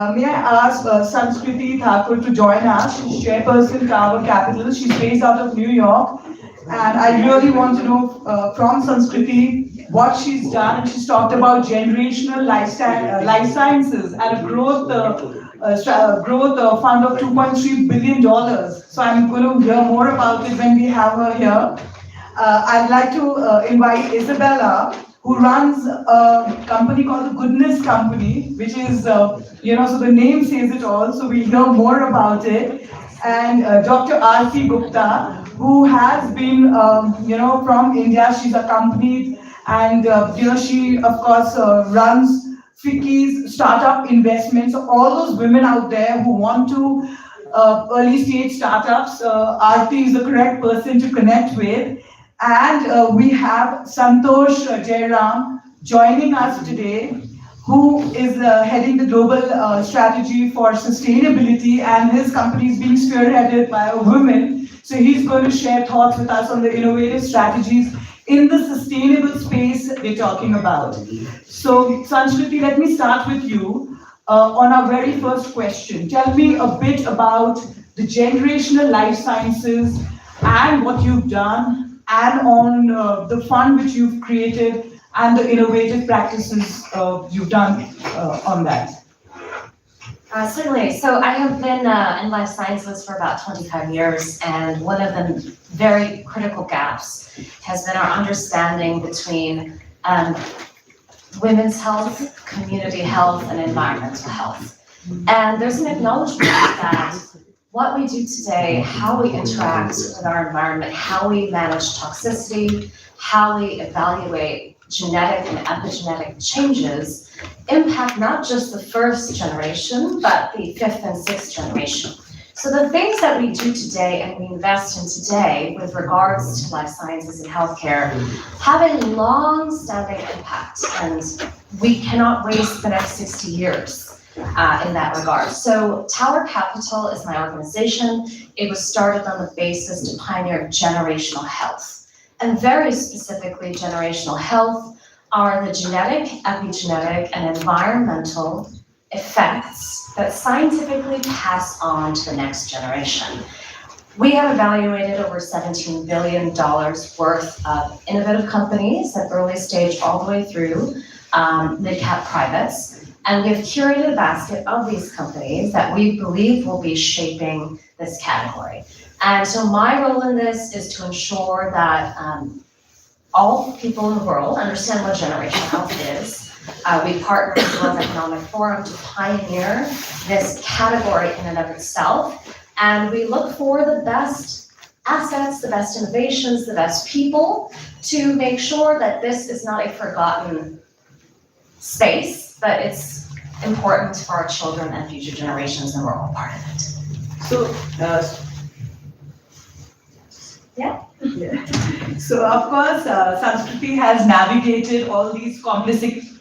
May I ask Sanskriti Thakur to join us? She's chairperson Tower Capital. She's based out of New York. And I really want to know from Sanskriti what she's done. And she's talked about generational life sciences and a growth fund of $2.3 billion. So I'm going to hear more about it when we have her here. I'd like to invite Isabella, who runs a company called the Goodness Company, which is, so the name says it all, so we'll hear more about it. And Dr. Aarti Gupta, who has been, from India. She's accompanied, and, she, of course, runs Ficky's startup investments. So all those women out there who want to early stage startups, Aarti is the correct person to connect with. And we have Santosh Jairam joining us today, who is heading the global strategy for sustainability, and his company is being spearheaded by a woman. So he's going to share thoughts with us on the innovative strategies in the sustainable space we're talking about. So Sanskriti, let me start with you on our very first question. Tell me a bit about the generational life sciences and what you've done, and on the fund which you've created and the innovative practices you've done on that. Certainly. So I have been in life sciences for about 25 years, and one of the very critical gaps has been our understanding between women's health, community health, and environmental health. And there's an acknowledgement that what we do today, how we interact with our environment, how we manage toxicity, how we evaluate genetic and epigenetic changes impact not just the first generation, but the fifth and sixth generation. So the things that we do today and we invest in today with regards to life sciences and healthcare have a long-standing impact, and we cannot waste the next 60 years. In that regard. So Tower Capital is my organization. It was started on the basis to pioneer generational health. And very specifically, generational health are the genetic, epigenetic, and environmental effects that scientifically pass on to the next generation. We have evaluated over $17 billion worth of innovative companies at early stage all the way through mid-cap privates. And we've curated a basket of these companies that we believe will be shaping this category. And so my role in this is to ensure that all people in the world understand what generational health is. We partner with the World Economic Forum to pioneer this category in and of itself. And we look for the best assets, the best innovations, the best people to make sure that this is not a forgotten space, but it's important for our children and future generations, and we're all part of it. So, yeah. So of course, Sanskriti has navigated all these complexities,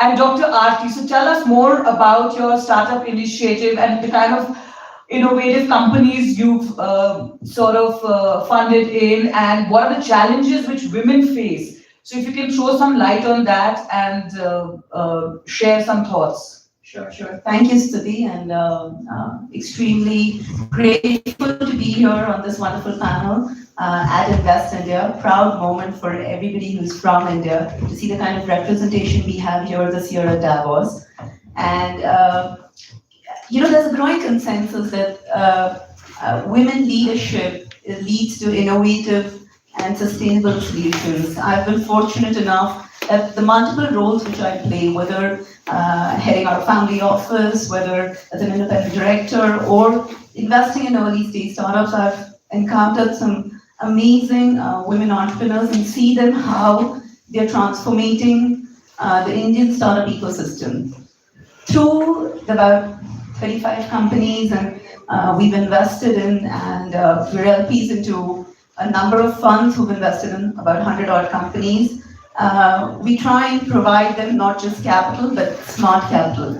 and Dr. Aarti, so tell us more about your startup initiative and the kind of innovative companies you've funded in, and what are the challenges which women face. So if you can throw some light on that and share some thoughts. Sure. Thank you, Stuti, and extremely grateful to be here on this wonderful panel at Invest India. Proud moment for everybody who's from India to see the kind of representation we have here this year at Davos. And there's a growing consensus that women leadership leads to innovative and sustainable solutions. I've been fortunate enough that the multiple roles which I play, whether heading our family office, whether as an independent director, or investing in early stage startups, I've encountered some amazing women entrepreneurs and see them how they're transforming the Indian startup ecosystem. Through about 35 companies, and we've invested in, and we're LPs into a number of funds who've invested in about 100 odd companies. We try and provide them not just capital, but smart capital.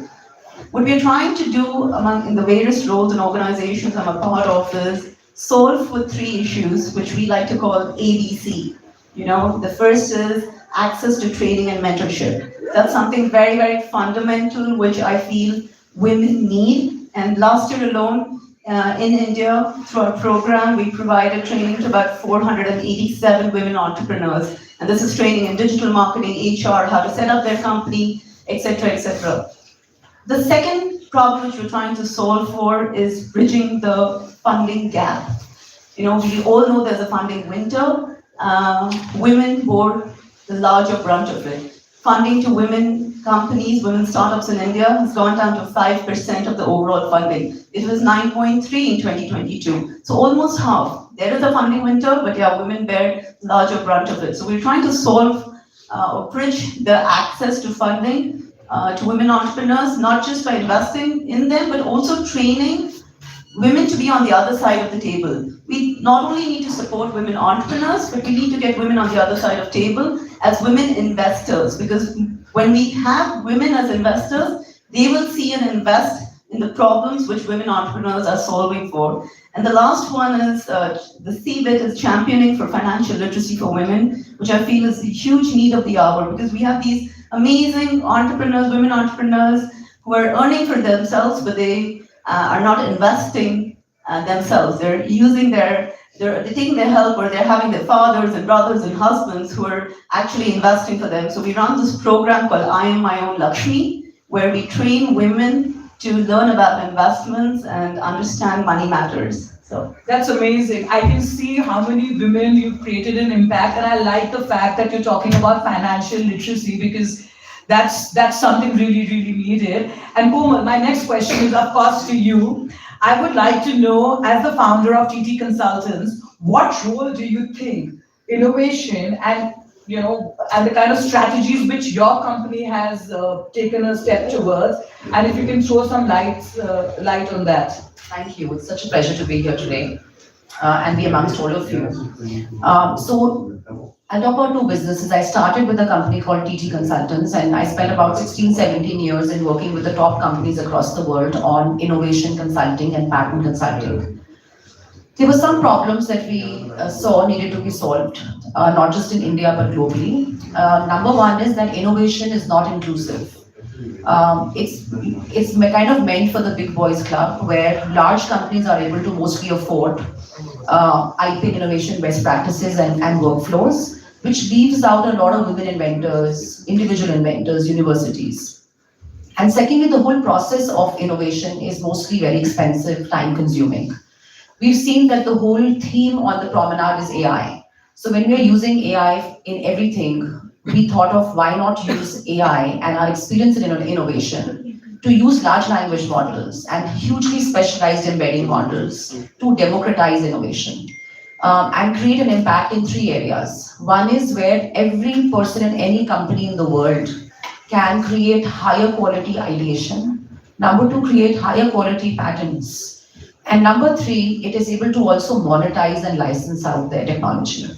What we're trying to do in the various roles and organizations I'm a part of is solve for three issues, which we like to call ABC. The first is access to training and mentorship. That's something very, very fundamental, which I feel women need. And last year alone, in India, through our program, we provided training to about 487 women entrepreneurs. And this is training in digital marketing, HR, how to set up their company, etc., etc. The second problem which we're trying to solve for is bridging the funding gap. We all know there's a funding winter. Women bore the larger brunt of it. Funding to women companies, women startups in India has gone down to 5% of the overall funding. It was 9.3 in 2022. So almost half. There is a funding winter, but yeah, women bear larger brunt of it. So we're trying to solve or bridge the access to funding to women entrepreneurs, not just by investing in them, but also training women to be on the other side of the table. We not only need to support women entrepreneurs, but we need to get women on the other side of the table as women investors, because when we have women as investors, they will see and invest in the problems which women entrepreneurs are solving for. And the last one is, the C bit is championing for financial literacy for women, which I feel is a huge need of the hour, because we have these amazing entrepreneurs, women entrepreneurs, who are earning for themselves, but they are not investing themselves. They're using they're taking their help, or they're having their fathers and brothers and husbands who are actually investing for them. So we run this program called I Am My Own Lakshmi, where we train women to learn about investments and understand money matters. So that's amazing. I can see how many women you've created an impact, and I like the fact that you're talking about financial literacy, because that's something really, really needed. And Komal, my next question is, of course, to you. I would like to know, as the founder of TT Consultants, what role do you think innovation and the kind of strategies which your company has taken a step towards, and if you can throw some light on that. Thank you. It's such a pleasure to be here today and be amongst all of you. So I'll talk about two businesses. I started with a company called TT Consultants, and I spent about 16, 17 years in working with the top companies across the world on innovation consulting and patent consulting. There were some problems that we saw needed to be solved, not just in India, but globally. Number one is that innovation is not inclusive. It's kind of meant for the big boys club, where large companies are able to mostly afford IP innovation best practices and workflows, which leaves out a lot of women inventors, individual inventors, universities. And secondly, the whole process of innovation is mostly very expensive, time consuming. We've seen that the whole theme on the promenade is AI. So when we're using AI in everything, we thought of why not use AI and our experience in innovation to use large language models and hugely specialized embedding models to democratize innovation and create an impact in three areas. One is where every person in any company in the world can create higher quality ideation. Number two, create higher quality patents. And number three, it is able to also monetize and license out their technology.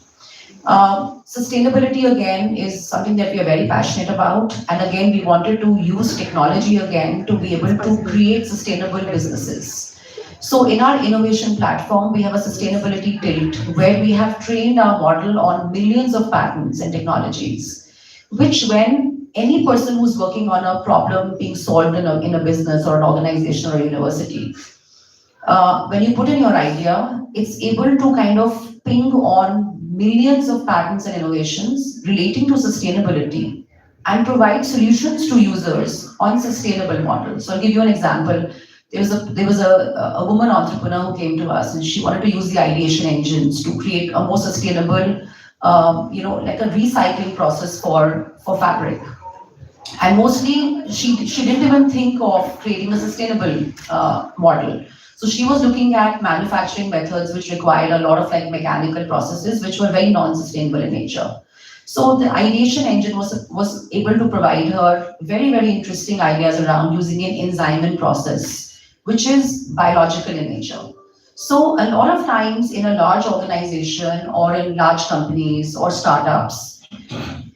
Sustainability again is something that we are very passionate about, and again we wanted to use technology again to be able to create sustainable businesses. So in our innovation platform, we have a sustainability tilt where we have trained our model on millions of patents and technologies, which when any person who's working on a problem being solved in a business or an organization or a university, when you put in your idea, it's able to kind of ping on millions of patents and innovations relating to sustainability and provide solutions to users on sustainable models. So I'll give you an example. There was a woman entrepreneur who came to us, and she wanted to use the ideation engines to create a more sustainable, like a recycling process for fabric. And mostly she didn't even think of creating a sustainable model. So she was looking at manufacturing methods which required a lot of like mechanical processes which were very non-sustainable in nature. So the ideation engine was able to provide her very, very interesting ideas around using an enzyme process, which is biological in nature. So a lot of times in a large organization or in large companies or startups,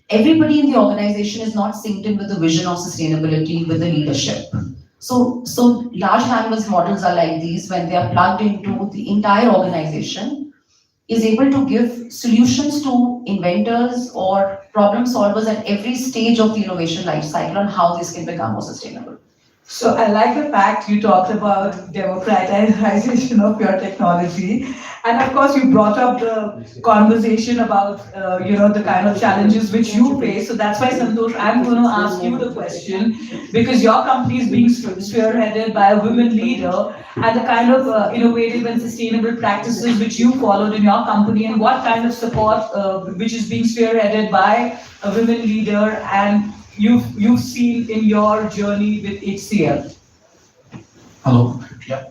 everybody in the organization is not synced in with the vision of sustainability with the leadership. So large language models are like these when they are plugged into the entire organization. is able to give solutions to inventors or problem solvers at every stage of the innovation life cycle on how this can become more sustainable. So I like the fact you talked about democratization of your technology, and of course you brought up the conversation about the kind of challenges which you face. So that's why, Santosh, I'm going to ask you the question, because your company is being spearheaded by a women leader, and the kind of innovative and sustainable practices which you followed in your company, and what kind of support which is being spearheaded by a women leader, and you've seen in your journey with HCL. Hello. Yeah.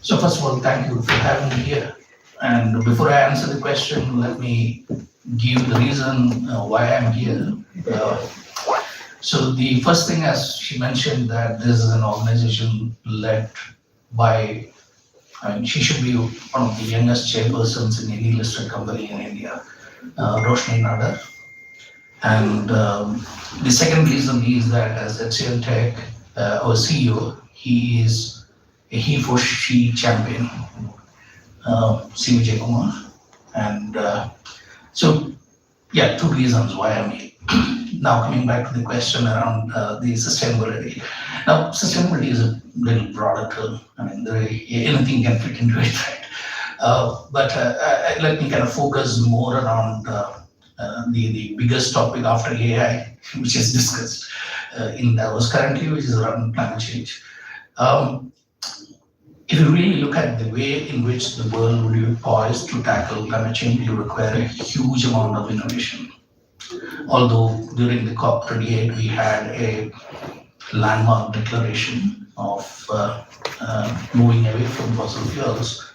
So first of all, thank you for having me here. And before I answer the question, let me give the reason why I'm here. So the first thing, as she mentioned, that this is an organization led by, I mean, she should be one of the youngest chairpersons in any listed company in India, Roshni Nadar. And the second reason is that as HCL Tech, our CEO, he is a he for she champion, C. Vijay Kumar. And so, yeah, two reasons why I'm here. Now coming back to the question around the sustainability. Now, sustainability is a little broader term. I mean, anything can fit into it, right? But let me kind of focus more around the biggest topic after AI, which is discussed in Davos currently, which is around climate change. If you really look at the way in which the world would be poised to tackle climate change, it would require a huge amount of innovation. Although during the COP28, we had a landmark declaration of moving away from fossil fuels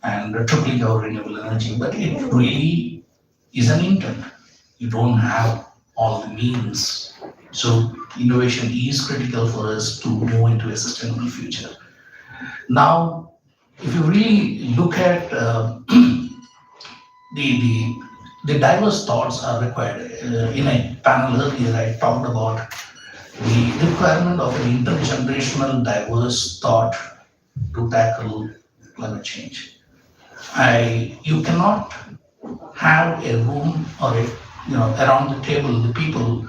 and tripling our renewable energy, but it really is an intent. You don't have all the means. So innovation is critical for us to move into a sustainable future. Now, if you really look at the diverse thoughts are required. In a panel earlier, I talked about the requirement of an intergenerational diverse thought to tackle climate change. You cannot have a room or around the table the people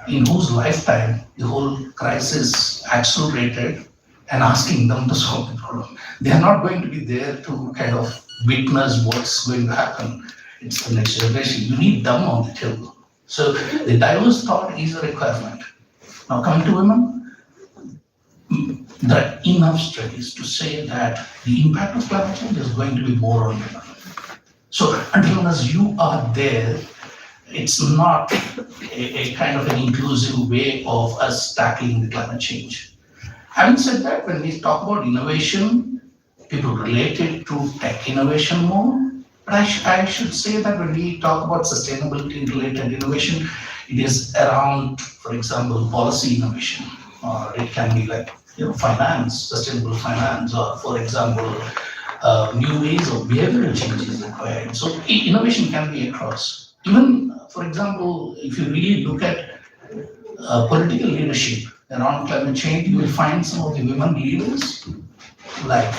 in whose lifetime the whole crisis accelerated and asking them to solve the problem. They are not going to be there to kind of witness what's going to happen. It's the next generation. You need them on the table. So the diverse thought is a requirement. Now coming to women, there are enough studies to say that the impact of climate change is going to be more on women. So until unless you are there, it's not a kind of an inclusive way of us tackling the climate change. Having said that, when we talk about innovation, people relate it to tech innovation more. But I should say that when we talk about sustainability related innovation, it is around, for example, policy innovation, or it can be like finance, sustainable finance, or for example, new ways of behavioral change is required. So innovation can be across. Even, for example, if you really look at political leadership around climate change, you will find some of the women leaders like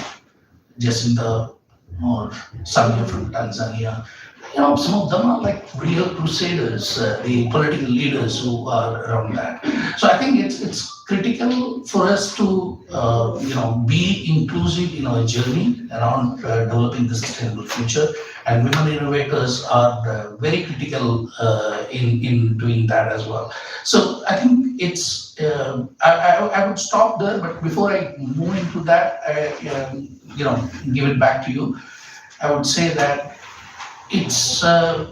Jacinta or Samia from Tanzania. Some of them are like real crusaders, the political leaders who are around that. So I think it's critical for us to be inclusive in our journey around developing the sustainable future, and women innovators are very critical in doing that as well. So I think it's I would stop there, but before I move into that, give it back to you. I would say that it's there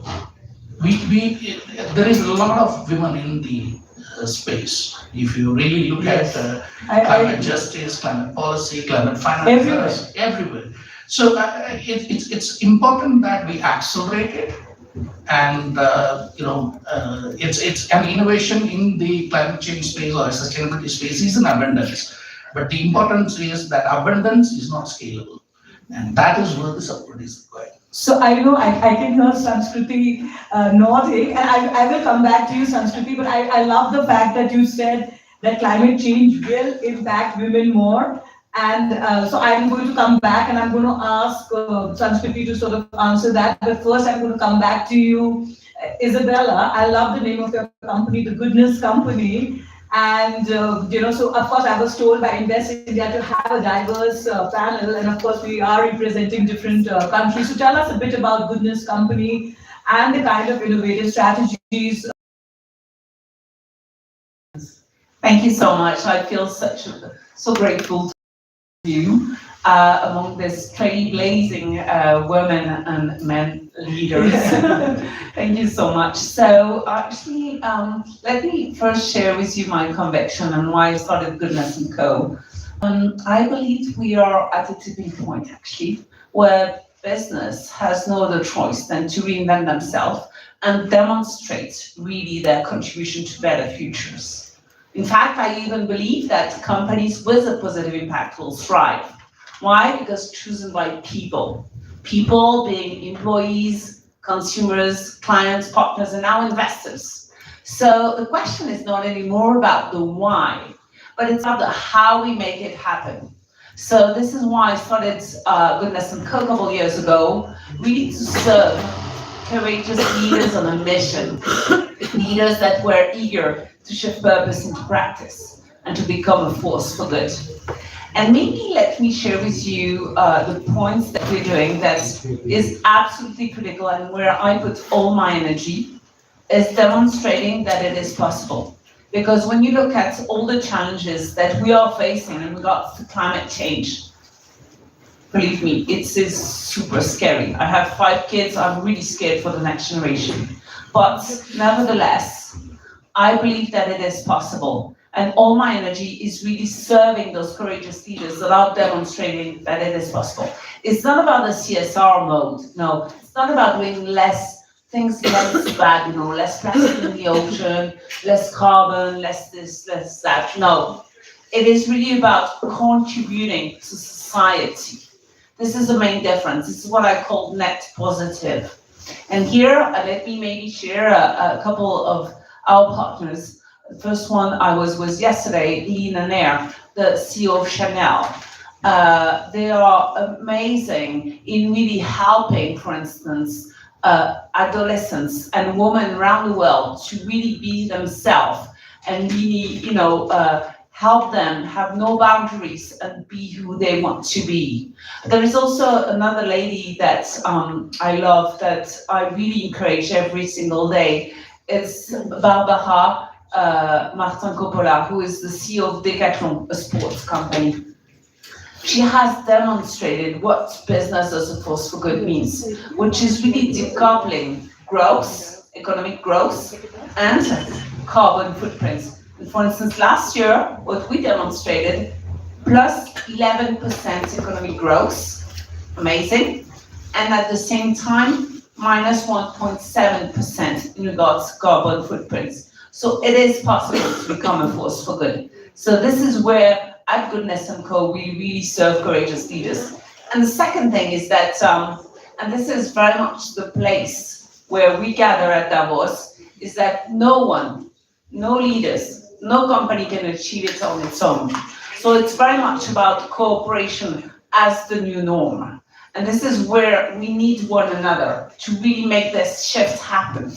is a lot of women in the space. If you really look at climate justice, climate policy, climate finance, everywhere. So it's important that we accelerate it, and it's an innovation in the climate change space or sustainability space is an abundance, but the importance is that abundance is not scalable, and that is where the support is required. So I can hear Sanskriti nodding, and I will come back to you, Sanskriti, but I love the fact that you said that climate change will impact women more. And so I'm going to come back and I'm going to ask Sanskriti to sort of answer that. But first, I'm going to come back to you, Isabella. I love the name of your company, the Goodness Company. And, so of course, I was told by Invest India to have a diverse panel. And of course, we are representing different countries. So tell us a bit about Goodness Company and the kind of innovative strategies. Thank you so much. I feel so grateful to you among this trailblazing women and men leaders. Thank you so much. So actually, let me first share with you my conviction and why I started Goodness & Co. I believe we are at a tipping point, actually, where business has no other choice than to reinvent themselves and demonstrate really their contribution to better futures. In fact, I even believe that companies with a positive impact will thrive. Why? Because chosen by people. People being employees, consumers, clients, partners, and now investors. So the question is not anymore about the why, but it's about the how we make it happen. So this is why I started Goodness & Co. a couple of years ago, really to serve courageous leaders on a mission. Leaders that were eager to shift purpose into practice and to become a force for good. And maybe let me share with you the points that we're doing that is absolutely critical and where I put all my energy is demonstrating that it is possible. Because when you look at all the challenges that we are facing in regards to climate change, believe me, it is super scary. I have 5 kids, I'm really scared for the next generation. But nevertheless, I believe that it is possible. And all my energy is really serving those courageous leaders that are demonstrating that it is possible. It's not about the CSR mode, no. It's not about doing things less bad, less plastic in the ocean, less carbon, less this, less that, no. It is really about contributing to society. This is the main difference. This is what I call net positive. And here, let me maybe share a couple of our partners. The first one I was with yesterday, Lee Nair, the CEO of Chanel. They are amazing in really helping, for instance, adolescents and women around the world to really be themselves and really, help them have no boundaries and be who they want to be. There is also another lady that I love, that I really encourage every single day. It's Barbara Martin Coppola, who is the CEO of Decathlon, a sports company. She has demonstrated what business as a force for good means, which is really decoupling growth, economic growth, and carbon footprints. For instance, last year, what we demonstrated, plus 11% economic growth, amazing, and at the same time, minus 1.7% in regards to carbon footprints. So it is possible to become a force for good. So this is where, at Goodness & Co., we really serve courageous leaders. And the second thing is that, and this is very much the place where we gather at Davos, is that no leaders, no company can achieve it on its own. So it's very much about cooperation as the new norm. And this is where we need one another to really make this shift happen.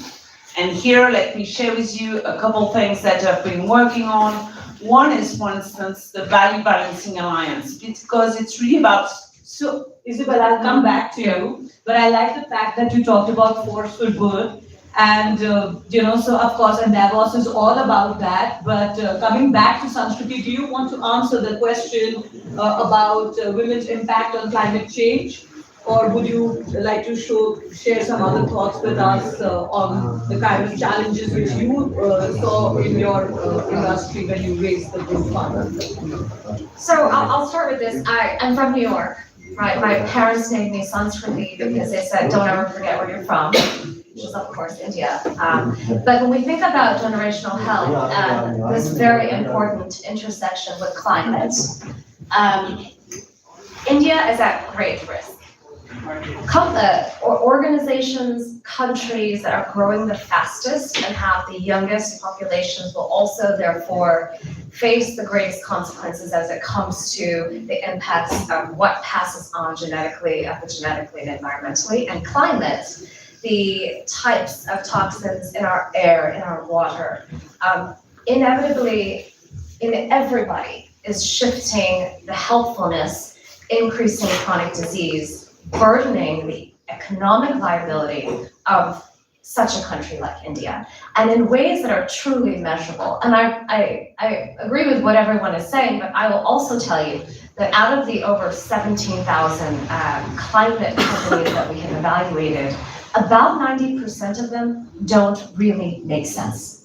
And here, let me share with you a couple things that I've been working on. One is, for instance, the Value Balancing Alliance, because it's really about... So, Isabel, I'll come back to you, but I like the fact that you talked about force for good. And, so of course, and Davos is all about that. But coming back to Sanskriti, do you want to answer the question about women's impact on climate change? Or would you like to share some other thoughts with us on the kind of challenges which you saw in your industry when you raised the group fund? So I'll start with this. I'm from New York, right? My parents named me Sanskriti because they said, don't ever forget where you're from, which is of course India. But when we think about generational health and this very important intersection with climate, India is at great risk. organizations, countries that are growing the fastest and have the youngest populations will also therefore face the greatest consequences as it comes to the impacts of what passes on genetically, epigenetically, and environmentally, and climate, the types of toxins in our air, in our water. Inevitably, everybody is shifting the helpfulness, increasing chronic disease, burdening the economic viability of such a country like India, and in ways that are truly measurable. And I agree with what everyone is saying, but I will also tell you that out of the over 17,000 climate companies that we have evaluated, about 90% of them don't really make sense.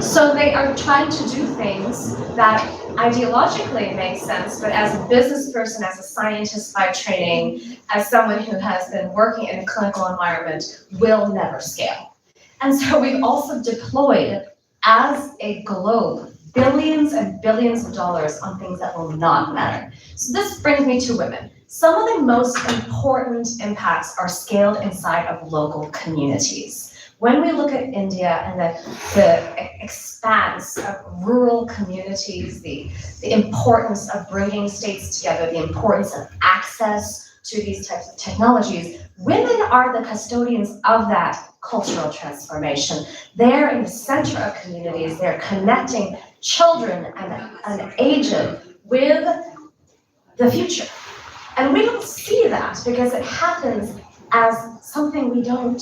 So they are trying to do things that ideologically make sense, but as a business person, as a scientist by training, as someone who has been working in a clinical environment, will never scale. And so we've also deployed, as a globe, billions and billions of dollars on things that will not matter. So this brings me to women. Some of the most important impacts are scaled inside of local communities. When we look at India and the expanse of rural communities, the importance of bringing states together, the importance of access to these types of technologies, women are the custodians of that cultural transformation. They're in the center of communities. They're connecting children and aged with the future. And we don't see that because it happens as something we don't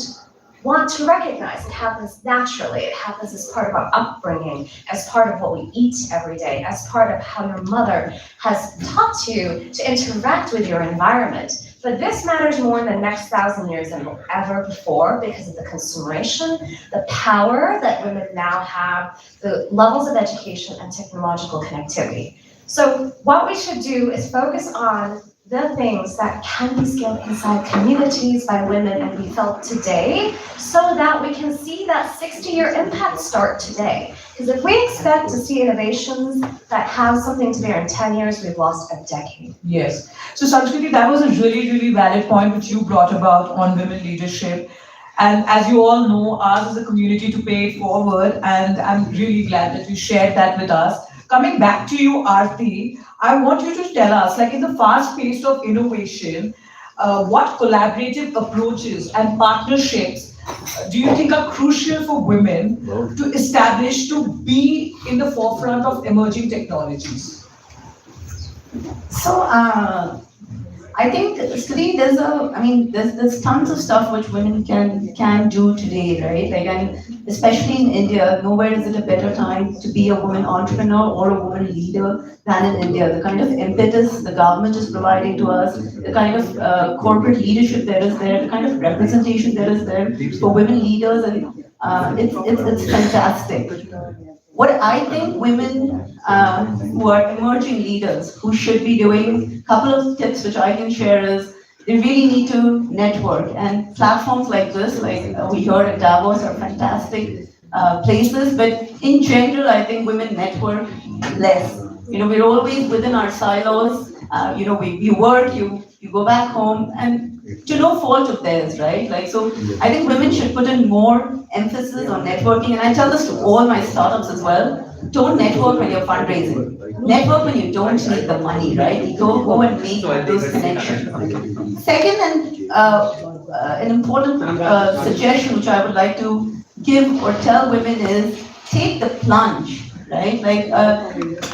want to recognize. It happens naturally. It happens as part of our upbringing, as part of what we eat every day, as part of how your mother has taught you to interact with your environment. But this matters more in the next 1,000 years than ever before because of the consumeration, the power that women now have, the levels of education and technological connectivity. So what we should do is focus on the things that can be scaled inside communities by women and be felt today so that we can see that 60-year impact start today. Because if we expect to see innovations that have something to bear in 10 years, we've lost a decade. Yes. So Sanskriti, that was a really, really valid point which you brought about on women leadership. And as you all know, ours is a community to pay it forward, and I'm really glad that you shared that with us. Coming back to you, Aarti, I want you to tell us, like in the fast pace of innovation, what collaborative approaches and partnerships do you think are crucial for women to establish, to be in the forefront of emerging technologies? So, I think, Stuti, there's tons of stuff which women can do today, right? Like, and especially in India, nowhere is it a better time to be a woman entrepreneur or a woman leader than in India. The kind of impetus the government is providing to us, the kind of corporate leadership there is there, the kind of representation there is there for women leaders, and it's fantastic. What I think women who are emerging leaders who should be doing, a couple of tips which I can share is they really need to network, and platforms like this, like we heard at Davos, are fantastic places, but in general I think women network less. You know, we're always within our silos, you know, we work, you go back home, and to no fault of theirs, right? Like, so I think women should put in more emphasis on networking, and I tell this to all my startups as well. Don't network when you're fundraising. Network when you don't need the money, right? You go and make those connections. Second, and an important suggestion which I would like to give or tell women is take the plunge, right? Like,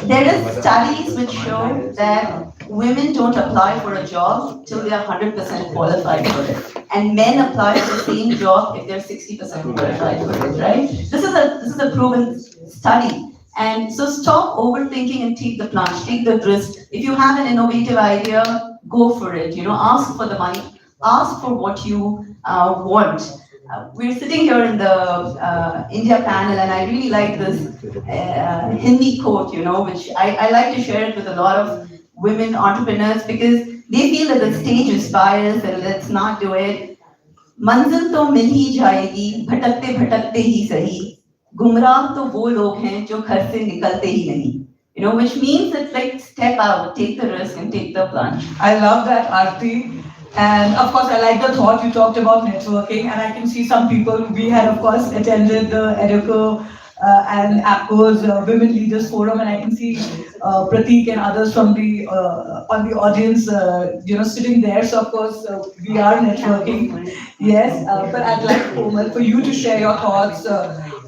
there is studies which show that women don't apply for a job till they are 100% qualified for it, and men apply for the same job if they're 60% qualified for it, right? This is a proven study. And so stop overthinking and take the plunge, take the risk. If you have an innovative idea, go for it. You know, ask for the money, ask for what you want. We're sitting here in the India panel, and I really like this Hindi quote, you know, which I like to share it with a lot of women entrepreneurs because they feel that the stage is biased and let's not do it. मंजिल तो मिल ही जाएगी, भटकते भटकते ही सही. गुमराह तो वो लोग हैं जो घर से निकलते ही नहीं. You know, which means that, like, step out, take the risk and take the plunge. I love that, Aarti. And of course, I like the thought you talked about networking, and I can see some people. We had, of course, attended the EDUCO and APCO's Women Leaders Forum, and I can see Prateek and others from the on the audience, sitting there. So of course, we are networking. Yes, but I'd like, Komal, for you to share your thoughts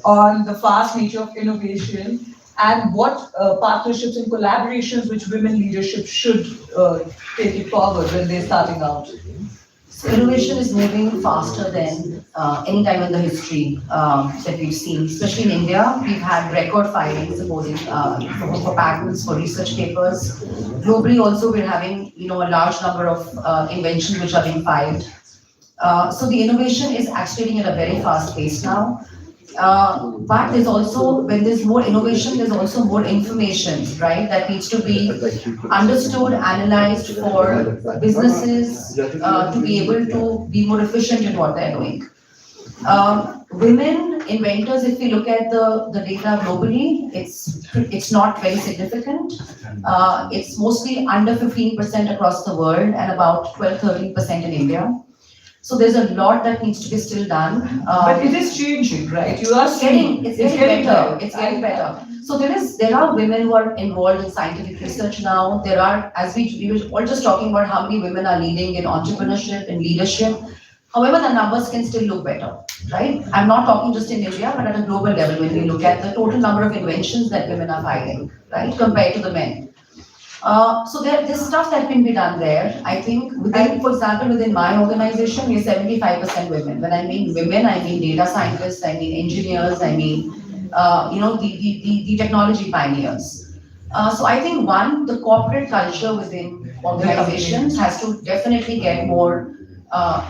on the fast nature of innovation and what partnerships and collaborations which women leadership should take it forward when they're starting out. So innovation is moving faster than any time in the history that we've seen, especially in India. We've had record filings supposing for patents, for research papers. Globally also, we're having a large number of inventions which are being filed. So the innovation is accelerating at a very fast pace now. But there's also, when there's more innovation, there's also more information, right, that needs to be understood, analyzed for businesses to be able to be more efficient in what they're doing. Women inventors, if we look at the data globally, it's not very significant. It's mostly under 15% across the world and about 12-13% in India. So there's a lot that needs to be still done. But it is changing, right? You are seeing It's getting better. It's getting better. So there are women who are involved in scientific research now. There are, as we were all just talking about how many women are leading in entrepreneurship and leadership. However, the numbers can still look better, right? I'm not talking just in India, but at a global level when we look at the total number of inventions that women are filing, right, compared to the men. So there's stuff that can be done there. I think, for example, within my organization, we're 75% women. When I mean women, I mean data scientists, I mean engineers, I mean, the technology pioneers. So I think the corporate culture within organizations has to definitely get more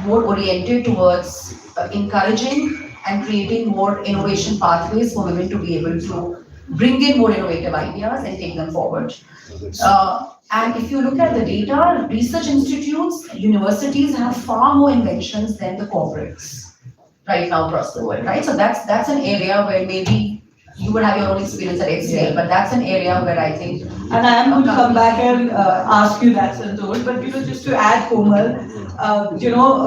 oriented towards encouraging and creating more innovation pathways for women to be able to bring in more innovative ideas and take them forward. And if you look at the data, research institutes, universities have far more inventions than the corporates right now across the world, right? So that's an area where maybe you would have your own experience at HCL, but that's an area where I think. And I am going to come back and ask you that, Santosh. But just to add, Komal,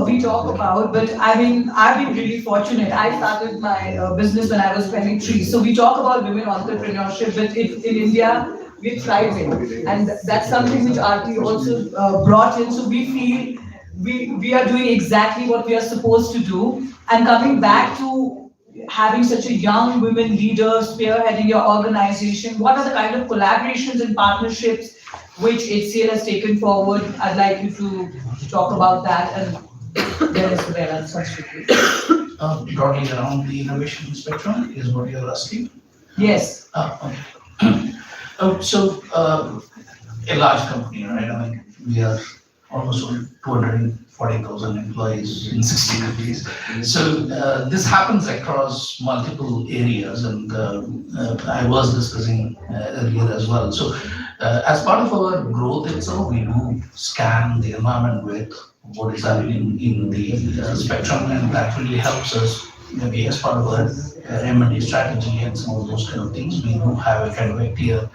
we talk about, but I mean, I've been really fortunate. I started my business when I was 23. So we talk about women entrepreneurship, but in India, we're thriving. And that's something which RT also brought in. So we feel we are doing exactly what we are supposed to do. And coming back to having such a young women leader spearheading your organization, what are the kind of collaborations and partnerships which HCL has taken forward? I'd like you to talk about that, and there is Vera specifically. Broadly around the innovation spectrum is what you're asking? Yes. Okay. So a large company, right? I mean, we are almost 240,000 employees in 60 countries. So this happens across multiple areas, and I was discussing earlier as well. So as part of our growth itself, we do scan the environment with what is happening in the spectrum, and that really helps us maybe as part of our M&A strategy and some of those kind of things. We do have a kind of a clear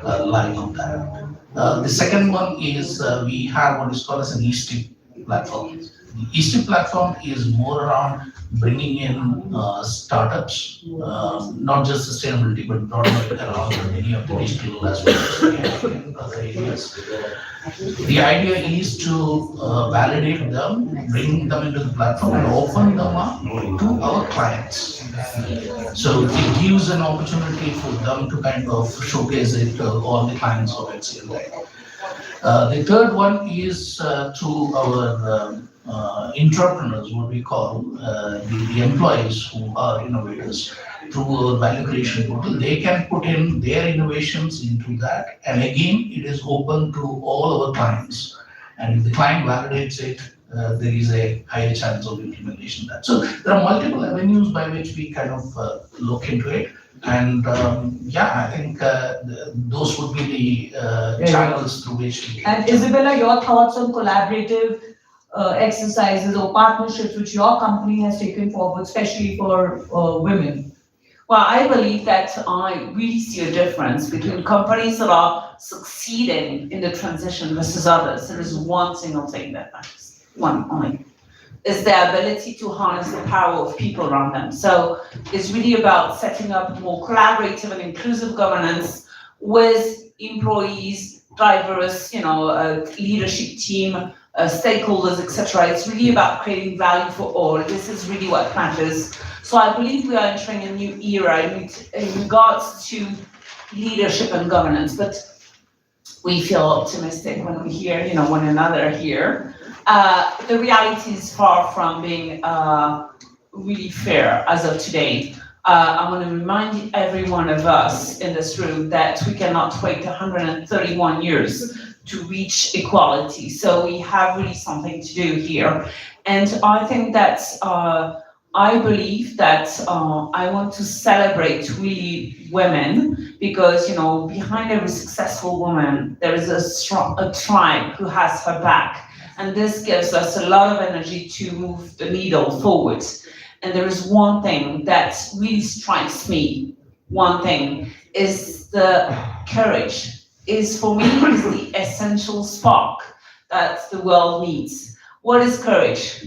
line on that. The second one is we have what is called as an e-STIP platform. The e-STIP platform is more around bringing in startups, not just sustainability, but broadly around many of the digital aspects and other areas. The idea is to validate them, bring them into the platform and open them up to our clients. So it gives an opportunity for them to kind of showcase it to all the clients of HCL. The third one is to our entrepreneurs, what we call the employees who are innovators. Through our value creation portal, they can put in their innovations into that, and again, it is open to all our clients. And if the client validates it, there is a higher chance of implementation of that. So there are multiple avenues by which we kind of look into it. And I think those would be the channels through which we. And Isabella, your thoughts on collaborative exercises or partnerships which your company has taken forward, especially for women? Well, I believe that I really see a difference between companies that are succeeding in the transition versus others. There is one single thing that matters. one only, is their ability to harness the power of people around them. So it's really about setting up more collaborative and inclusive governance with employees, diverse, leadership team, stakeholders, etc. It's really about creating value for all. This is really what matters. So I believe we are entering a new era in regards to leadership and governance, but we feel optimistic when we hear, one another here. The reality is far from being really fair as of today. I want to remind every one of us in this room that we cannot wait 131 years to reach equality. So we have really something to do here. And I think that I believe that I want to celebrate really women because, behind every successful woman, there is a tribe who has her back. And this gives us a lot of energy to move the needle forward. And there is one thing that really strikes me, one thing, is the courage, is for me, is the essential spark that the world needs. What is courage?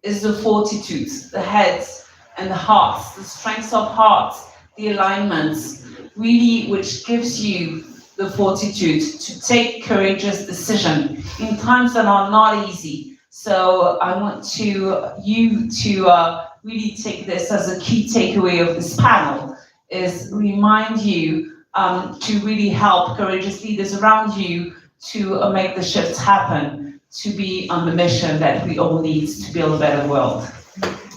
Is the fortitude, the heads and the hearts, the strengths of heart, the alignments, really which gives you the fortitude to take courageous decision in times that are not easy. So I want you to really take this as a key takeaway of this panel, is remind you to really help courageous leaders around you to make the shifts happen, to be on the mission that we all need to build a better world.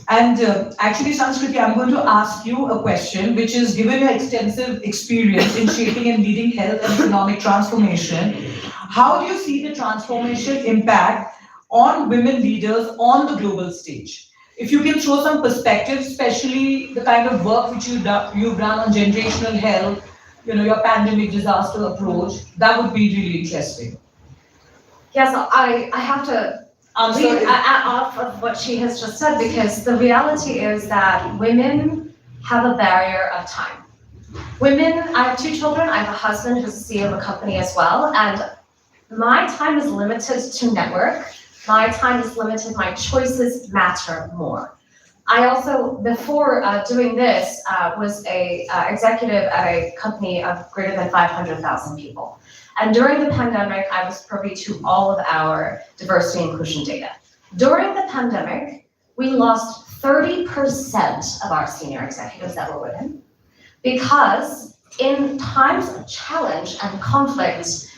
And actually, Sanskriti, I'm going to ask you a question, which is, given your extensive experience in shaping and leading health and economic transformation, how do you see the transformation impact on women leaders on the global stage? If you can throw some perspective, especially the kind of work which you've done on generational health, your pandemic disaster approach, that would be really interesting. Yes, I have to lead off of what she has just said, because the reality is that women have a barrier of time. Women, I have 2 children, I have a husband who's the CEO of a company as well, and my time is limited to network. My time is limited, my choices matter more. I also, before doing this, was a executive at a company of greater than 500,000 people. And during the pandemic, I was privy to all of our diversity and inclusion data. During the pandemic, we lost 30% of our senior executives that were women, because in times of challenge and conflict,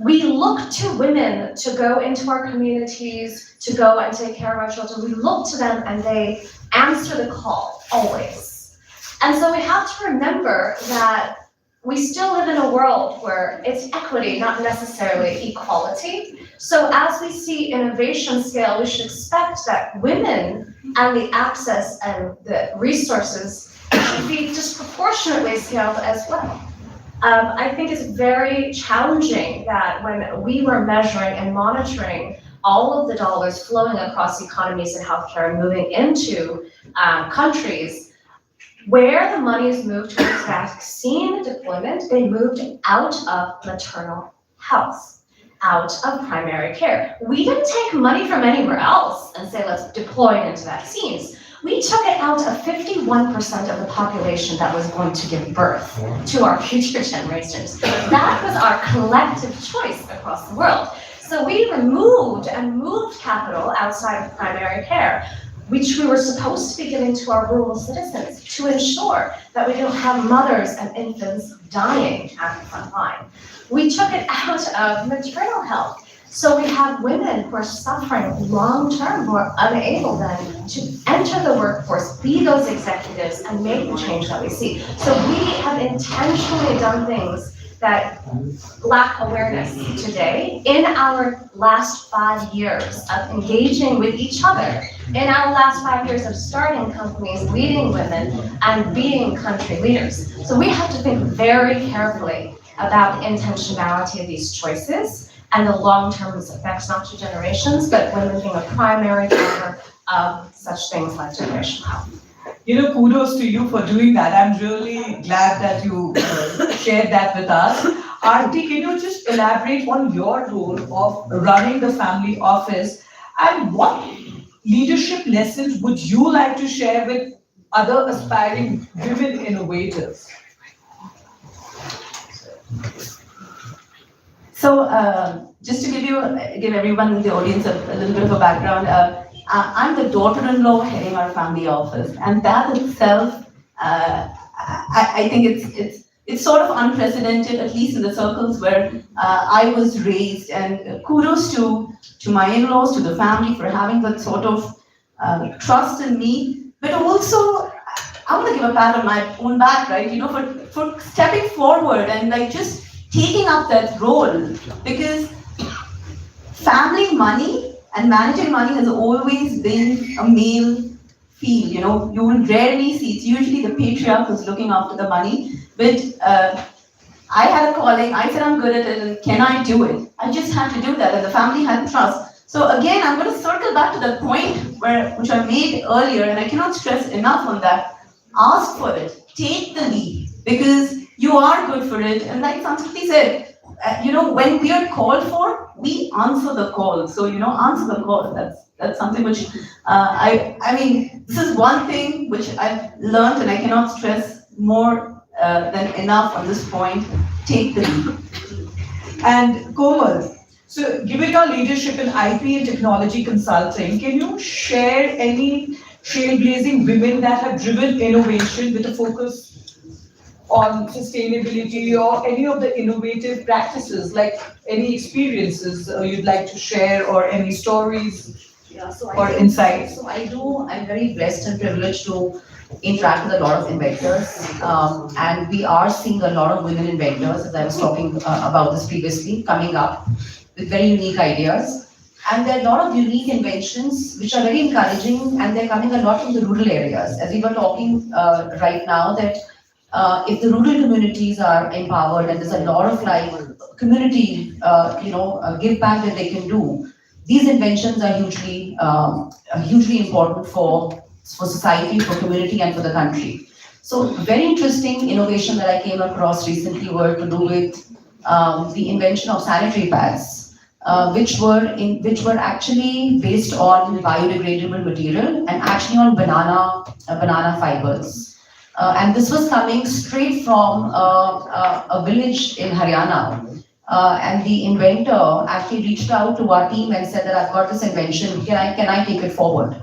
we look to women to go into our communities, to go and take care of our children. We look to them and they answer the call, always. And so we have to remember that we still live in a world where it's equity, not necessarily equality. So as we see innovation scale, we should expect that women and the access and the resources should be disproportionately scaled as well. I think it's very challenging that when we were measuring and monitoring all of the dollars flowing across economies and healthcare and moving into countries, where the money is moved towards vaccine deployment, they moved out of maternal health, out of primary care. We didn't take money from anywhere else and say, let's deploy it into vaccines. We took it out of 51% of the population that was going to give birth to our future generations. That was our collective choice across the world. So we removed and moved capital outside of primary care, which we were supposed to be giving to our rural citizens to ensure that we don't have mothers and infants dying at the front line. We took it out of maternal health. So we have women who are suffering long-term, who are unable then to enter the workforce, be those executives, and make the change that we see. So we have intentionally done things that lack awareness today in our last 5 years of engaging with each other, in our last 5 years of starting companies, leading women, and being country leaders. So we have to think very carefully about the intentionality of these choices and the long-term effects, not to generations, but women being a primary driver of such things like generational health. Kudos to you for doing that. I'm really glad that you shared that with us. Aarti, can you just elaborate on your role of running the family office And what leadership lessons would you like to share with other aspiring women innovators? So, just to give everyone in the audience a little bit of a background, I'm the daughter-in-law heading our family office, and that itself, I think it's sort of unprecedented, at least in the circles where I was raised. And kudos to my in-laws, to the family for having that sort of trust in me, but also I want to give a pat on my own back, right? You know, for stepping forward and like just taking up that role, because family money and managing money has always been a male field. You know, you will rarely see, it's usually the patriarch who's looking after the money. But I had a calling, I said I'm good at it, and can I do it? I just had to do that, and the family had trust. So again, I'm going to circle back to that point which I made earlier, and I cannot stress enough on that. Ask for it, take the lead, because you are good for it. And like Sanskriti said, you know, when we are called for, we answer the call. So, you know, answer the call. That's something which I mean, this is one thing which I've learned, and I cannot stress more than enough on this point. Take the lead. And Komal, so given your leadership in IP and technology consulting, can you share any trailblazing women that have driven innovation with a focus on sustainability, or any of the innovative practices, like any experiences you'd like to share, or any stories or insights? So I'm very blessed and privileged to interact with a lot of inventors. And we are seeing a lot of women inventors, as I was talking about this previously, coming up with very unique ideas. And there are a lot of unique inventions which are very encouraging, and they're coming a lot from the rural areas. As we were talking right now, that if the rural communities are empowered, and there's a lot of like community, give back that they can do, these inventions are hugely important for society, for community, and for the country. So very interesting innovation that I came across recently were to do with the invention of sanitary pads. Which were actually based on biodegradable material and actually on banana fibers. And this was coming straight from a village in Haryana. And the inventor actually reached out to our team and said that I've got this invention, can I take it forward?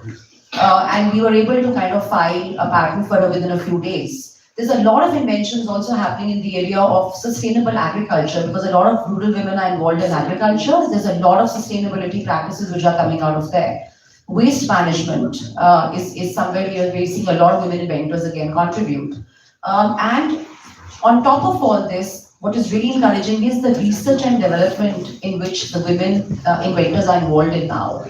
And we were able to kind of file a patent for it within a few days. There's a lot of inventions also happening in the area of sustainable agriculture, because a lot of rural women are involved in agriculture. There's a lot of sustainability practices which are coming out of there. Waste management is somewhere we're seeing a lot of women inventors again contribute. And on top of all this, what is really encouraging is the research and development in which the women inventors are involved in now.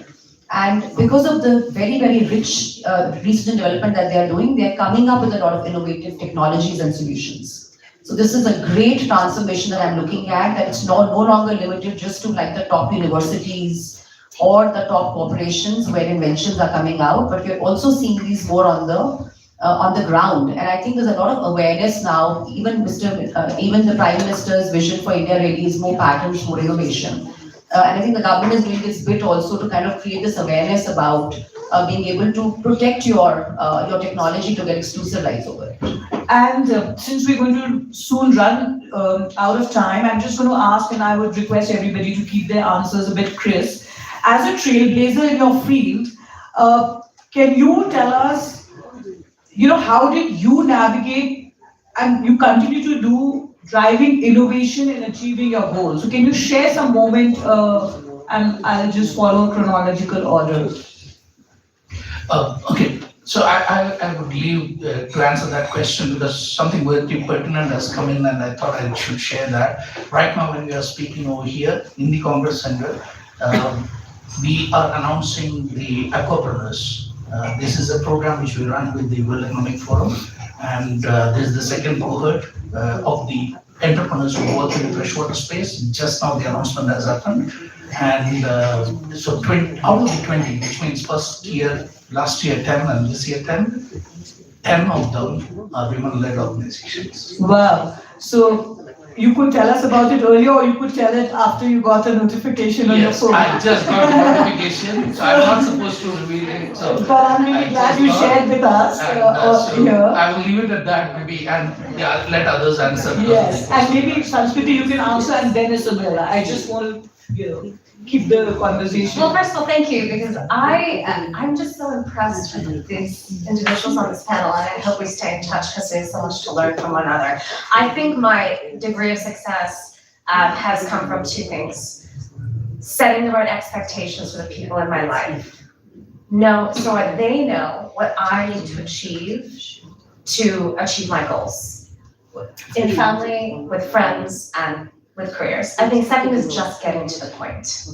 And because of the very, very rich research and development that they are doing, they are coming up with a lot of innovative technologies and solutions. So this is a great transformation that I'm looking at, that it's no longer limited just to like the top universities or the top corporations where inventions are coming out, but we're also seeing these more on the ground. And I think there's a lot of awareness now. Even the Prime Minister's vision for India really is more patents, more innovation. And I think the government is doing its bit also to kind of create this awareness about being able to protect your technology to get exclusive rights over it. And since we're going to soon run out of time, I'm just going to ask, and I would request everybody to keep their answers a bit crisp. As a trailblazer in your field, can you tell us, how did you navigate, and you continue to do, driving innovation and achieving your goals? So can you share some moment, and I'll just follow chronological order. Okay, so I would leave to answer that question, because something very pertinent has come in, and I thought I should share that. Right now, when we are speaking over here in the Congress Center, we are announcing the Aquapreneurs. This is a program which we run with the World Economic Forum, and this is the second cohort of the entrepreneurs who work in the freshwater space. Just now the announcement has happened, and so 20 out of the 20, which means last year 10 and this year 10 of them are women-led organizations. Wow. So you could tell us about it earlier, or you could tell it after you got a notification on your Yes, phone. I just got a notification, so I'm not supposed to reveal it, so. But I'm really I glad just you got- shared with us So here. I will leave it at that maybe, and yeah, let others answer. because Yes, they- and maybe Sanskriti, you can answer, and then Isabella. I just want to, keep the conversation. Well, first of all, thank you, because I'm just so impressed with these individuals on this panel, and I hope we stay in touch because there's so much to learn from one another. I think my degree of success has come from two things. Setting the right expectations for the people in my life. So that they know what I need to achieve my goals. In family, with friends, and with careers. I think second is just getting to the point.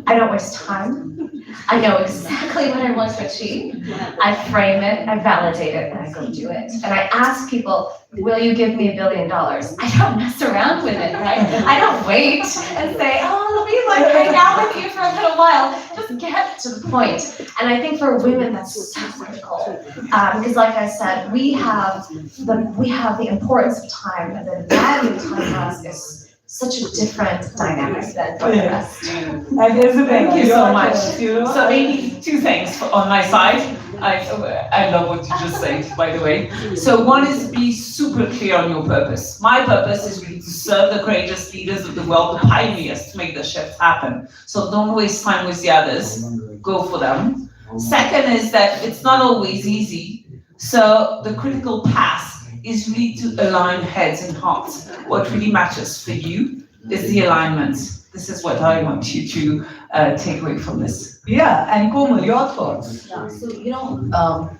I don't waste time. I know exactly what I want to achieve. I frame it, I validate it, and I go do it. And I ask people, will you give me $1 billion? I don't mess around with it, right? I don't wait and say, oh, let me hang out with you for a little while. Just get to the point. And I think for women, that's so critical. Because like I said, we have the importance of time, and the value of time for us is such a different dynamic than for the rest. And Isabella, Thank you so your much. turn, So maybe two things on my side. I love what you just said, by the way. So one is be super clear on your purpose. My purpose is really to serve the courageous leaders of the world, the pioneers, to make the shift happen. So don't waste time with the others. Go for them. Second is that it's not always easy. So the critical path is really to align heads and hearts. What really matters for you is the alignment. This is what I want you to take away from this. Yeah, and Komal, your thoughts? Yeah, so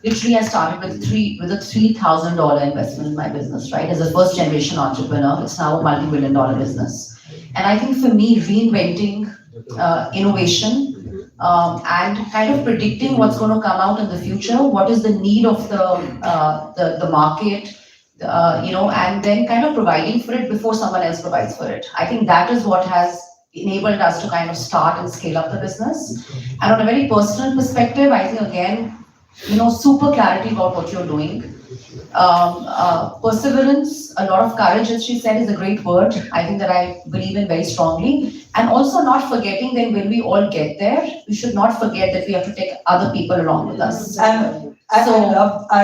literally I started with a $3,000 investment in my business, right? As a first generation entrepreneur, it's now a multi-billion-dollar business. And I think for me, reinventing innovation and kind of predicting what's going to come out in the future, what is the need of the market, and then kind of providing for it before someone else provides for it. I think that is what has enabled us to kind of start and scale up the business. And on a very personal perspective, I think again, super clarity about what you're doing. Perseverance, a lot of courage, as she said, is a great word. I think that I believe in very strongly. And also not forgetting that when we all get there, we should not forget that we have to take other people along with us. And I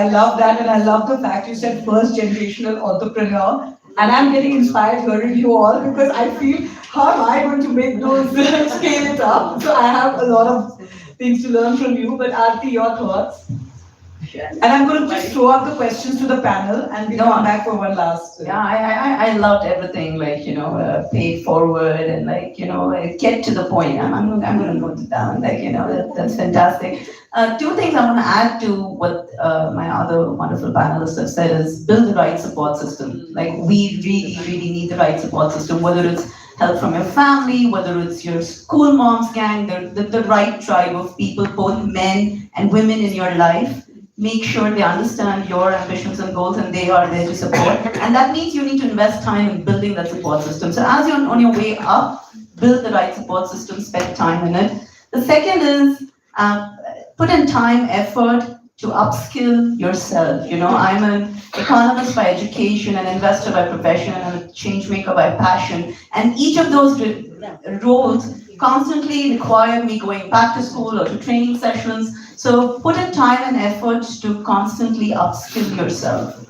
love that, and I love the fact you said first generational entrepreneur. And I'm getting inspired hearing you all, because I feel, how am I going to make those scale it up? So I have a lot of things to learn from you. But Aarti, your thoughts? And I'm going to just throw up the questions to the panel, and we'll come back for one last. Yeah, I loved everything, pay it forward and get to the point. I'm going to note it down, that's fantastic. Two things I want to add to what my other wonderful panelists have said is build the right support system. We really, really need the right support system, whether it's help from your family, whether it's your school mom's gang, the right tribe of people, both men and women in your life. Make sure they understand your ambitions and goals, and they are there to support. And that means you need to invest time in building that support system. So as you're on your way up, build the right support system, spend time in it. The second is put in time, effort to upskill yourself. I'm an economist by education, an investor by profession, and a change maker by passion. And each of those roles constantly require me going back to school or to training sessions. So put in time and effort to constantly upskill yourself.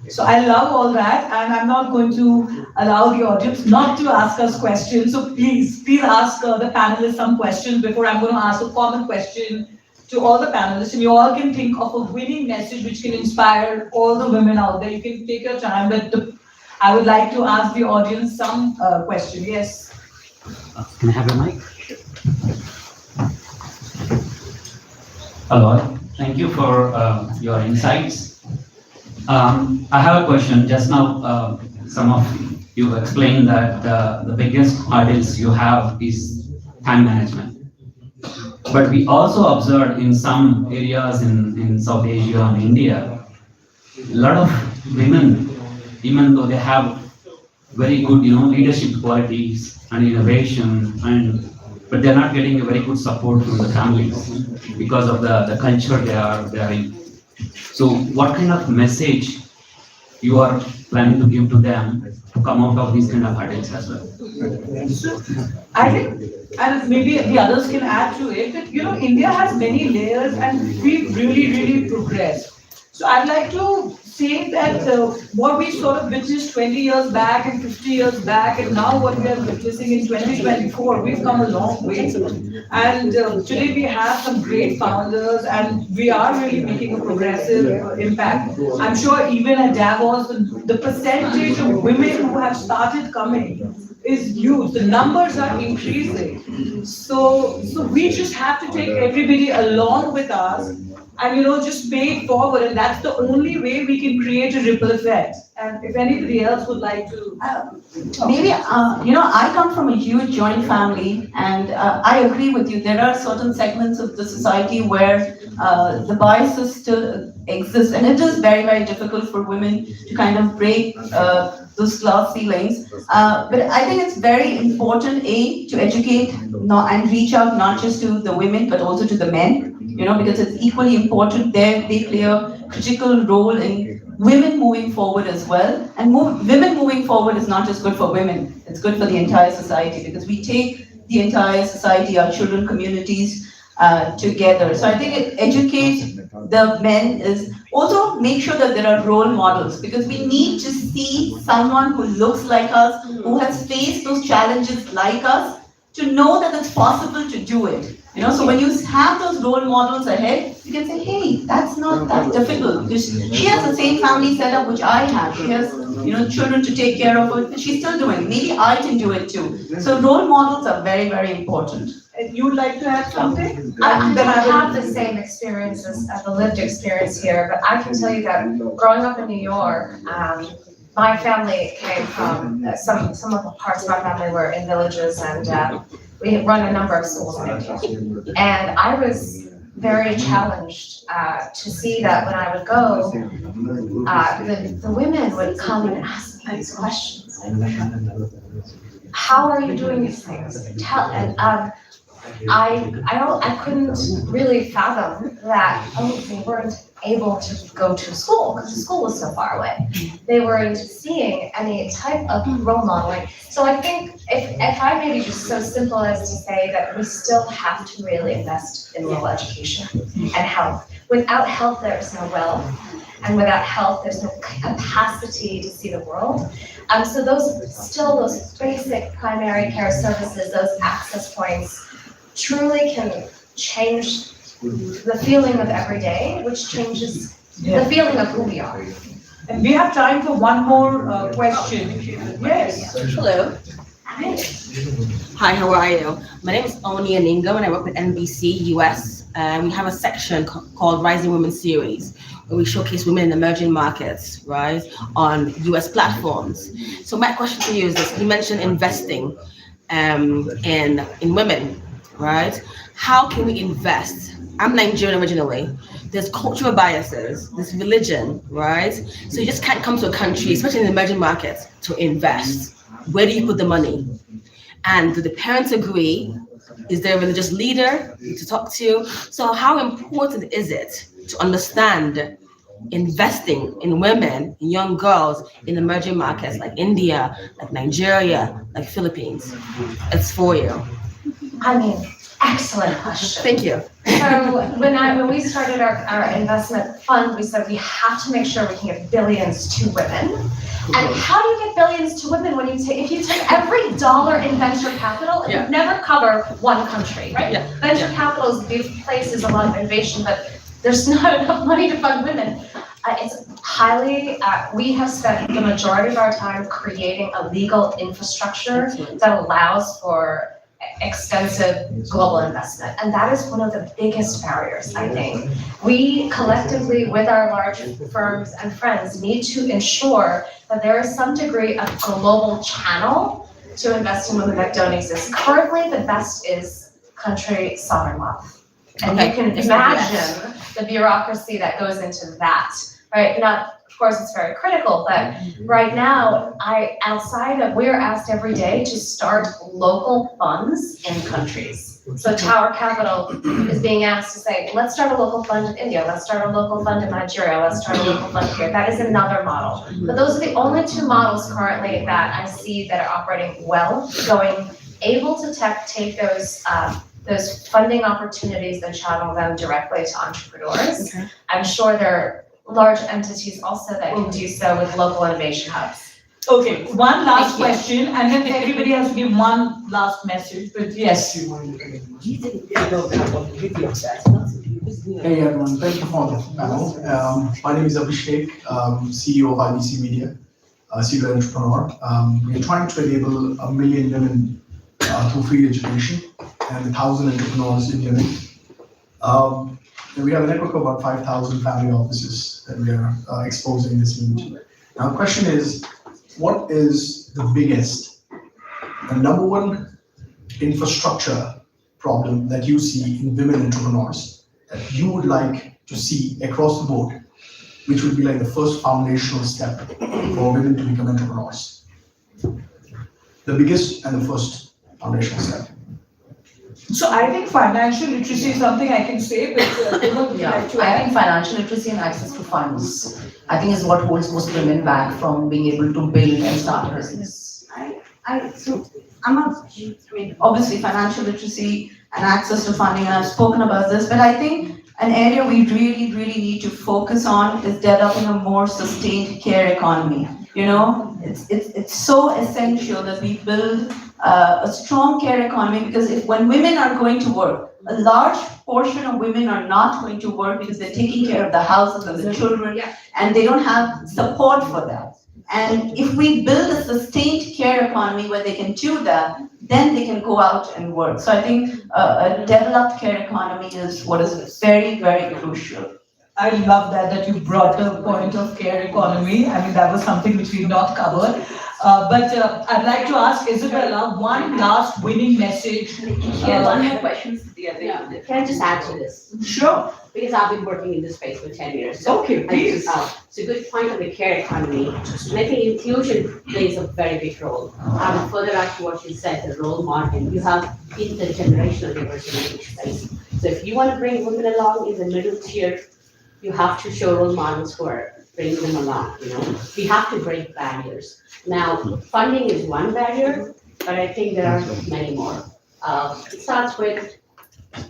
So I love all that, and I'm not going to allow the audience not to ask us questions. So please ask the panelists some questions before I'm going to ask a common question to all the panelists. And you all can think of a winning message which can inspire all the women out there. You can take your time, but I would like to ask the audience some question. Yes. Can I have a mic? Hello, thank you for your insights. I have a question. Just now, some of you explained that the biggest hurdles you have is time management. But we also observed in some areas in South Asia and India, a lot of women, even though they have very good, leadership qualities and innovation, but they're not getting a very good support from the families because of the culture they are in. So what kind of message you are planning to give to them to come out of these kind of hurdles as well? I think, and maybe the others can add to it, that, India has many layers and we've really, really progressed. So I'd like to say that what we sort of witnessed 20 years back and 50 years back and now what we are witnessing in 2024, we've come a long way. And today we have some great founders and we are really making a progressive impact. I'm sure even at Davos, the percentage of women who have started coming is huge. The numbers are increasing. So we just have to take everybody along with us and just pay it forward, and that's the only way we can create a ripple effect. And if anybody else would like to Maybe, I come from a huge joint family, and I agree with you. There are certain segments of the society where the biases still exist, and it is very, very difficult for women to kind of break those class ceilings. But I think it's very important, to educate and reach out not just to the women, but also to the men, because it's equally important. They play a critical role in women moving forward as well. And women moving forward is not just good for women, it's good for the entire society, because we take the entire society, our children, communities together. So I think educate the men is also make sure that there are role models, because we need to see someone who looks like us, who has faced those challenges like us, to know that it's possible to do it. So when you have those role models ahead, you can say, hey, that's not that difficult, because she has the same family setup which I have. She has, children to take care of, but she's still doing it. Maybe I can do it too. So role models are very, very important. You'd like to add something? I don't have the same experiences, the lived experience here, but I can tell you that growing up in New York, my family came from, some of the parts of my family were in villages, and we run a number of schools in India. And I was very challenged to see that when I would go, the women would come and ask me these questions. How are you doing these things? I couldn't really fathom that, they weren't able to go to school because the school was so far away. They weren't seeing any type of role modeling. So I think if I may be just so simple as to say that we still have to really invest in rural education and health. Without health, there is no wealth. And without health, there's no capacity to see the world. So those basic primary care services, those access points, truly can change the feeling of every day, which changes the feeling of who we are. And we have time for one more question. Yes. Hello. Hi, how are you? My name is Oni Aninga and I work with NBC US. We have a section called Rising Women Series, where we showcase women in emerging markets, right, on US platforms. So my question to you is this: you mentioned investing in women, right? How can we invest? I'm Nigerian originally. There's cultural biases, there's religion, right? So you just can't come to a country, especially in the emerging markets, to invest. Where do you put the money? And do the parents agree? Is there a religious leader to talk to? So how important is it to understand investing in women, in young girls in emerging markets like India, like Nigeria, like Philippines? It's for you. I mean, excellent question. Thank you. So when we started our investment fund, we said we have to make sure we can get billions to women. And how do you get billions to women when if you take every dollar in venture capital, it would never cover one country, right? Yeah. Venture capital places a lot of innovation, but there's not enough money to fund women. It's highly, we have spent the majority of our time creating a legal infrastructure that allows for extensive global investment. And that is one of the biggest barriers, I think. We collectively, with our large firms and friends, need to ensure that there is some degree of global channel to invest in women that don't exist. Currently, the best is country sovereign wealth. And you can imagine the bureaucracy that goes into that. right? Not, of course, it's very critical, but right now, we're asked every day to start local funds in countries. So Tower Capital is being asked to say, let's start a local fund in India, let's start a local fund in Nigeria, let's start a local fund here. That is another model. But those are the only two models currently that I see that are operating well, able to take those funding opportunities and channel them directly to entrepreneurs. Okay. I'm sure there are large entities also that can do so with local innovation hubs. Okay, one last Thank you. question, and then everybody has to give one last message, but yes. Hey everyone, thank you for the panel. My name is Abhishek, CEO of IBC Media, serial entrepreneur. We are trying to enable 1 million women through free education and 1,000 entrepreneurs in women. And we have a network of about 5,000 family offices that we are exposing this into. Now, the question is, what is the biggest and number one infrastructure problem that you see in women entrepreneurs that you would like to see across the board, which would be like the first foundational step for women to become entrepreneurs? The biggest and the first foundational step. So I think financial literacy is something I can say, but would you like to I add? think financial literacy and access to funds, I think is what holds most women back from being able to build and start a business. Obviously, financial literacy and access to funding, and I've spoken about this, but I think an area we really need to focus on is developing a more sustained care economy. You know, it's so essential that we build a strong care economy, because when women are going to work, a large portion of women are not going to work because they're taking care of the houses and the children, and they don't have support for that. And if we build a sustained care economy where they can do that, then they can go out and work. So I think a developed care economy is what is very crucial. I love that you brought the point of care economy. I mean, that was something which we've not covered. But I'd like to ask Isabella one last winning message. One more question. Yeah, can I just add to this? Sure. Because I've been working in this space for 10 years. So Okay, please. It's a good point on the care economy. And I think inclusion plays a very big role. Further add to what you said, the role model, you have intergenerational diversity in each space. So if you want to bring women along in the middle tier, you have to show role models who are bringing them along, you know. We have to break barriers. Now, funding is one barrier, but I think there are many more. It starts with,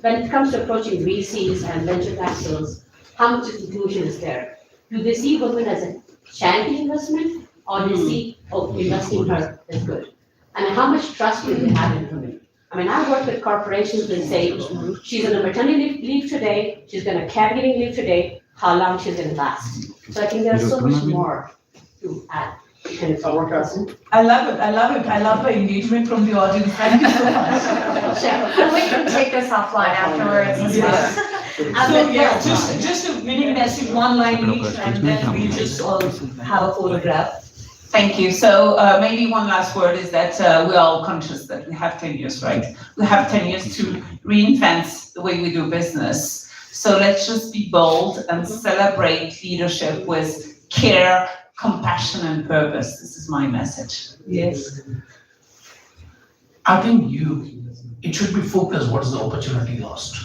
when it comes to approaching VCs and venture capitals, how much inclusion is there? Do they see women as a charity investment, or do they see, investing in her is good? And how much trust do they have in women? I mean, I work with corporations that say, she's on a maternity leave today, she's going to caregiving leave today, how long she's going to last. So I think there's so much more to add. I love it. I love the engagement from the audience. Thank you so much. And we can take this offline afterwards as well. So yeah, just a winning message, one line each, and then we just all have a photograph. Thank you. So maybe one last word is that we're all conscious that we have 10 years, right? We have 10 years to reinvent the way we do business. So let's just be bold and celebrate leadership with care, compassion, and purpose. This is my message. Yes. I think it should be focused, what is the opportunity lost?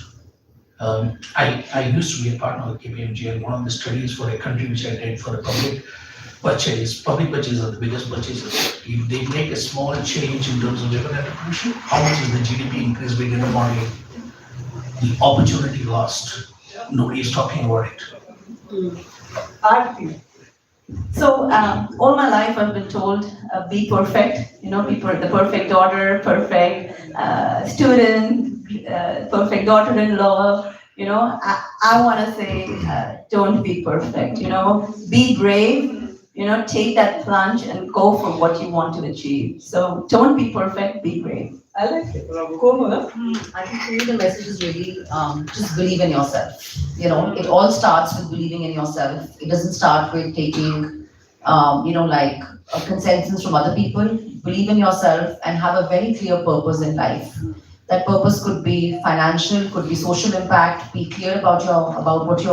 I used to be a partner with KPMG, and one of the studies for a country which I did for a public purchase are the biggest purchases. If they make a small change in terms of women entrepreneurship, how much is the GDP increase we did in modeling? The opportunity lost, nobody is talking about it. So all my life I've been told, be perfect, you know, be the perfect daughter, perfect student, perfect daughter-in-law. You know, I want to say, don't be perfect, you know, be brave, you know, take that plunge and go for what you want to achieve. So don't be perfect, be brave. I like it. I think for me the message is really just believe in yourself. You know, it all starts with believing in yourself. It doesn't start with taking, like a consensus from other people. Believe in yourself and have a very clear purpose in life. That purpose could be financial, could be social impact. Be clear about what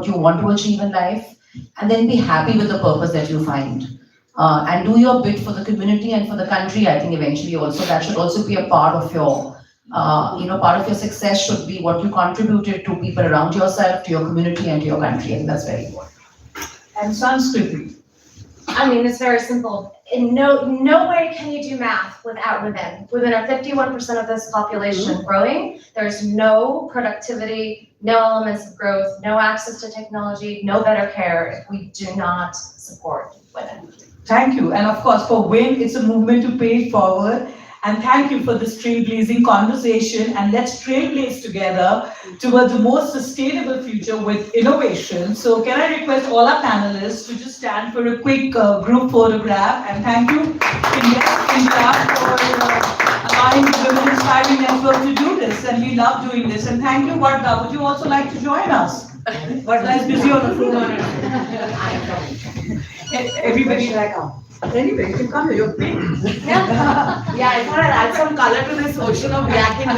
you want to achieve in life, and then be happy with the purpose that you find. And do your bit for the community and for the country. I think eventually also that should also be a part of your, part of your success should be what you contributed to people around yourself, to your community and to your country. I think that's very important. And Sanskriti. I mean, it's very simple. In no way can you do math without women. Women are 51% of this population growing. There's no productivity, no elements of growth, no access to technology, no better care if we do not support women. Thank you. And of course, for WIN, it's a movement to pay it forward. And thank you for this trailblazing conversation. And let's trailblaze together towards a more sustainable future with innovation. So can I request all our panelists to just stand for a quick group photograph? And thank you, India, for allowing the Women Inspiring Network to do this. And we love doing this. And thank you, Varda. Would you also like to join us? Varda is busy on the phone. Everybody like, anyway, you can come here, you're pink. Yeah, I thought I'd add some color to this ocean of black and